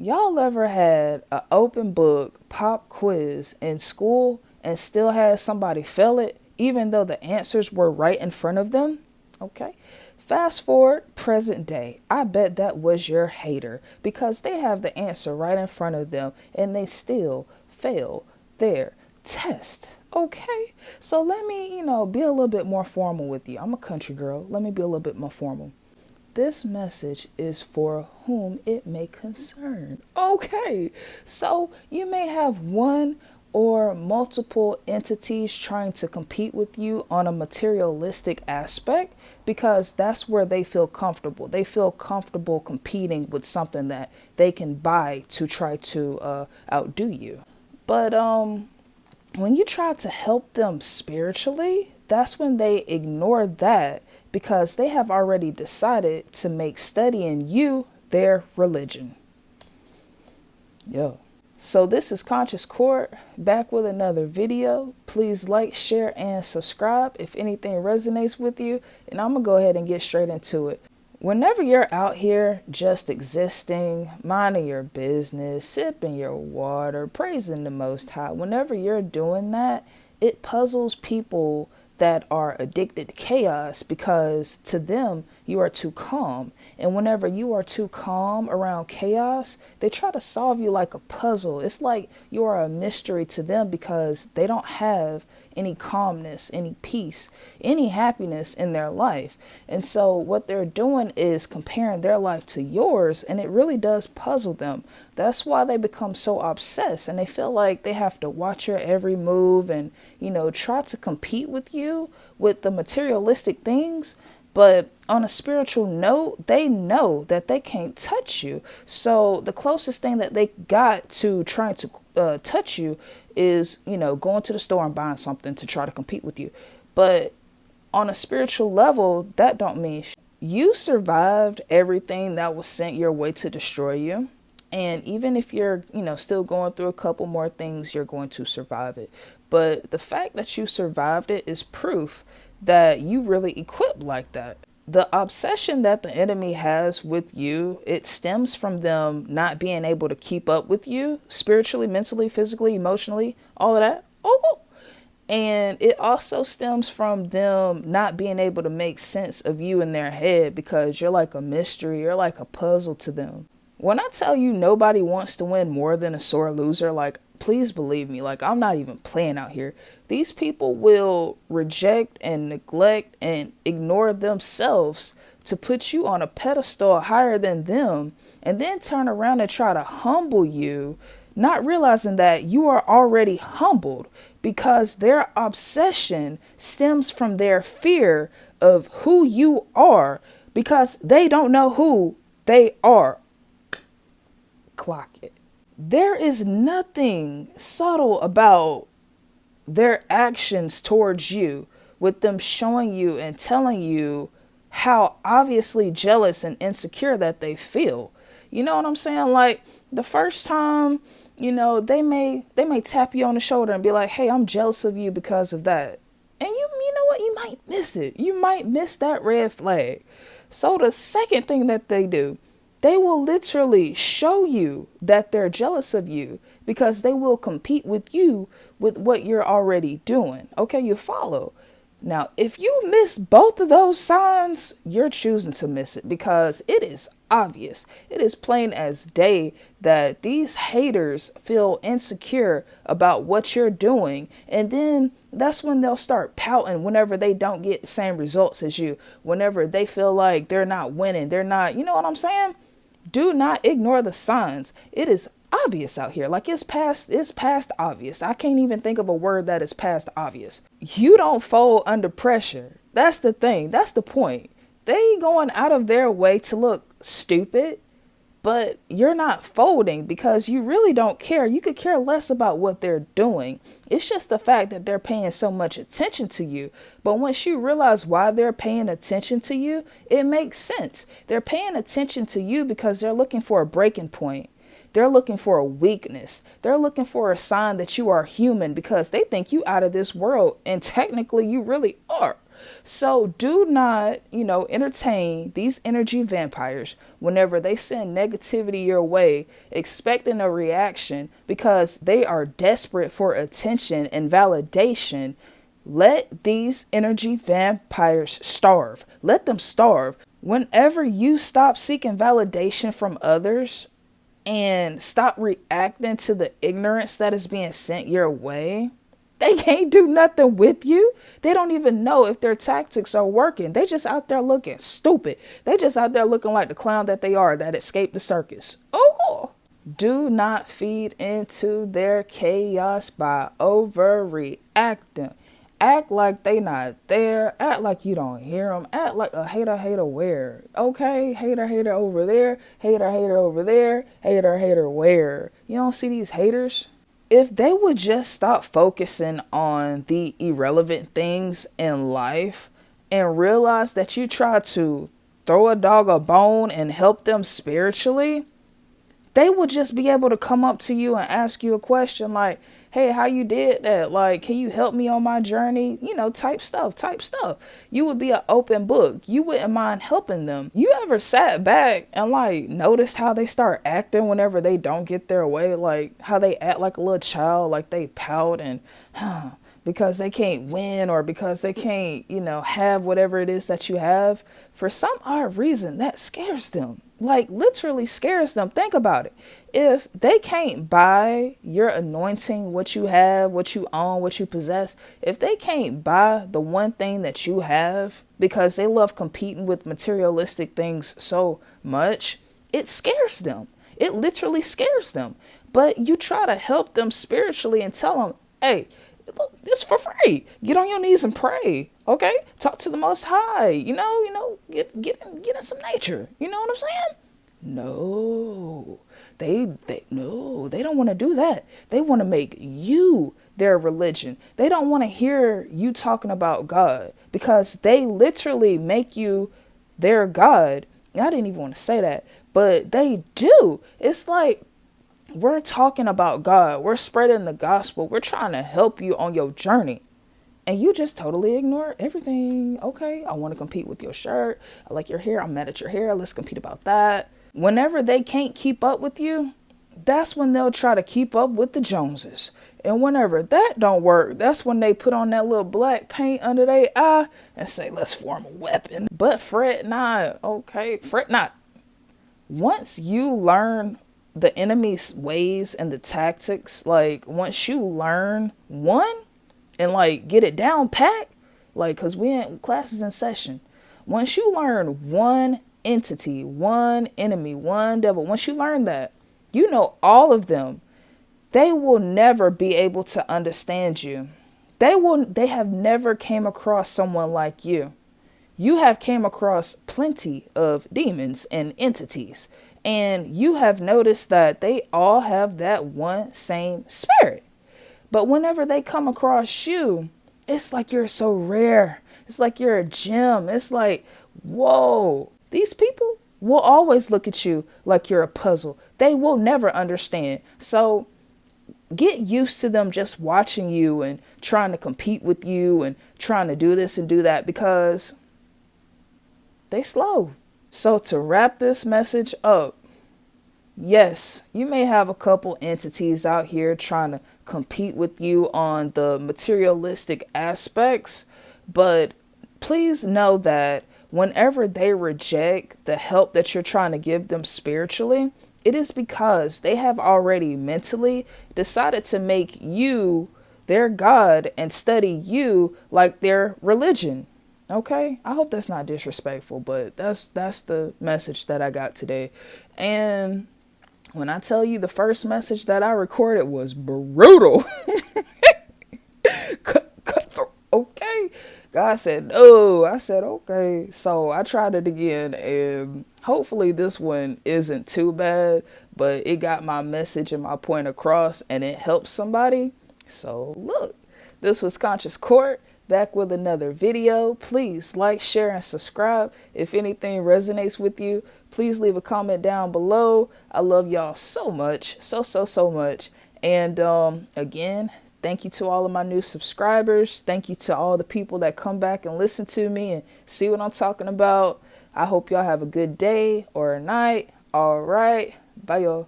Y'all ever had an open book pop quiz in school and still had somebody fail it even though the answers were right in front of them? Okay. Fast forward present day. I bet that was your hater because they have the answer right in front of them and they still fail their test. Okay. So let me, be a little bit more formal with you. I'm a country girl. Let me be a little bit more formal. This message is for whom it may concern. Okay, so you may have one or multiple entities trying to compete with you on a materialistic aspect because that's where they feel comfortable. They feel comfortable competing with something that they can buy to try to outdo you. But when you try to help them spiritually, that's when they ignore that because they have already decided to make studying you their religion. Yo. So this is Conscious Court, back with another video. Please like, share, and subscribe if anything resonates with you. And I'm going to go ahead and get straight into it. Whenever you're out here just existing, minding your business, sipping your water, praising the Most High, whenever you're doing that, it puzzles people that are addicted to chaos because to them you are too calm, and whenever you are too calm around chaos, they try to solve you like a puzzle. It's like you are a mystery to them because they don't have any calmness, any peace, any happiness in their life. And so what they're doing is comparing their life to yours, and it really does puzzle them. That's why they become so obsessed and they feel like they have to watch your every move and, try to compete with you with the materialistic things. But on a spiritual note, they know that they can't touch you. So the closest thing that they got to trying to touch you is, going to the store and buying something to try to compete with you. But on a spiritual level, that don't mean you survived everything that was sent your way to destroy you. And even if you're, still going through a couple more things, you're going to survive it. But the fact that you survived it is proof that you really equipped like that. The obsession that the enemy has with you, it stems from them not being able to keep up with you spiritually, mentally, physically, emotionally, all of that. Oh, and it also stems from them not being able to make sense of you in their head because you're like a mystery, you're like a puzzle to them. When I tell you nobody wants to win more than a sore loser, like, please believe me, like, I'm not even playing out here. These people will reject and neglect and ignore themselves to put you on a pedestal higher than them and then turn around and try to humble you, not realizing that you are already humbled because their obsession stems from their fear of who you are because they don't know who they are. Clock it. There is nothing subtle about their actions towards you with them showing you and telling you how obviously jealous and insecure that they feel. You know what I'm saying? Like the first time, they may tap you on the shoulder and be like, hey, I'm jealous of you because of that. And you know what? You might miss it. You might miss that red flag. So the second thing that they do, they will literally show you that they're jealous of you because they will compete with you with what you're already doing. Okay, you follow. Now, if you miss both of those signs, you're choosing to miss it because it is obvious. It is plain as day that these haters feel insecure about what you're doing. And then that's when they'll start pouting whenever they don't get the same results as you, whenever they feel like they're not winning. They're not, you know what I'm saying? Do not ignore the signs. It is obvious out here. Like it's past obvious. I can't even think of a word that is past obvious. You don't fold under pressure. That's the thing. That's the point. They going out of their way to look stupid, but you're not folding because you really don't care. You could care less about what they're doing. It's just the fact that they're paying so much attention to you. But once you realize why they're paying attention to you, it makes sense. They're paying attention to you because they're looking for a breaking point. They're looking for a weakness. They're looking for a sign that you are human because they think you out of this world. And technically you really are. So do not, entertain these energy vampires whenever they send negativity your way, expecting a reaction because they are desperate for attention and validation. Let these energy vampires starve. Let them starve. Whenever you stop seeking validation from others and stop reacting to the ignorance that is being sent your way, they can't do nothing with you. They don't even know if their tactics are working. They just out there looking stupid. They just out there looking like the clown that they are that escaped the circus. Oh, do not feed into their chaos by overreacting. Act like they not there. Act like you don't hear them. Act like a hater where. Okay? Hater over there. Hater over there. Hater where. You don't see these haters? If they would just stop focusing on the irrelevant things in life and realize that you try to throw a dog a bone and help them spiritually, they would just be able to come up to you and ask you a question like, hey, how you did that? Like, can you help me on my journey? Type stuff. You would be an open book. You wouldn't mind helping them. You ever sat back and noticed how they start acting whenever they don't get their way? Like how they act like a little child, like they pout and because they can't win or because they can't, have whatever it is that you have. For some odd reason, that scares them. Like literally scares them. Think about it. If they can't buy your anointing, what you have, what you own, what you possess, if they can't buy the one thing that you have because they love competing with materialistic things so much, it scares them. It literally scares them. But you try to help them spiritually and tell them, hey, look, it's for free. Get on your knees and pray. Okay? Talk to the Most High. Get in some nature. You know what I'm saying? No. They don't want to do that. They want to make you their religion. They don't want to hear you talking about God because they literally make you their God. I didn't even want to say that, but they do. It's like we're talking about God. We're spreading the gospel. We're trying to help you on your journey. And you just totally ignore everything. Okay, I want to compete with your shirt. I like your hair. I'm mad at your hair. Let's compete about that. Whenever they can't keep up with you, that's when they'll try to keep up with the Joneses. And whenever that don't work, that's when they put on that little black paint under their eye and say, let's form a weapon. But fret not, okay? Fret not. Once you learn the enemy's ways and the tactics, once you learn one and get it down pat, because we in classes in session. Once you learn one entity, one enemy, one devil, once you learn that, all of them, they will never be able to understand you. They have never came across someone like you. You have came across plenty of demons and entities, and you have noticed that they all have that one same spirit. But whenever they come across you, it's like you're so rare. It's like you're a gem. It's like, whoa, these people will always look at you like you're a puzzle. They will never understand. So get used to them just watching you and trying to compete with you and trying to do this and do that because they slow. So to wrap this message up, yes, you may have a couple entities out here trying to compete with you on the materialistic aspects, but please know that whenever they reject the help that you're trying to give them spiritually, it is because they have already mentally decided to make you their God and study you like their religion. Okay? I hope that's not disrespectful, but that's the message that I got today. And when I tell you the first message that I recorded was brutal. cut through. Okay. God said, no. I said, okay. So I tried it again, and hopefully this one isn't too bad, but it got my message and my point across, and it helped somebody. So look, this was Conscious Court, back with another video. Please like, share, and subscribe. If anything resonates with you, please leave a comment down below. I love y'all so much. So much. And again, Thank you to all of my new subscribers. Thank you to all the people that come back and listen to me and see what I'm talking about. I hope y'all have a good day or a night. All right. Bye, y'all.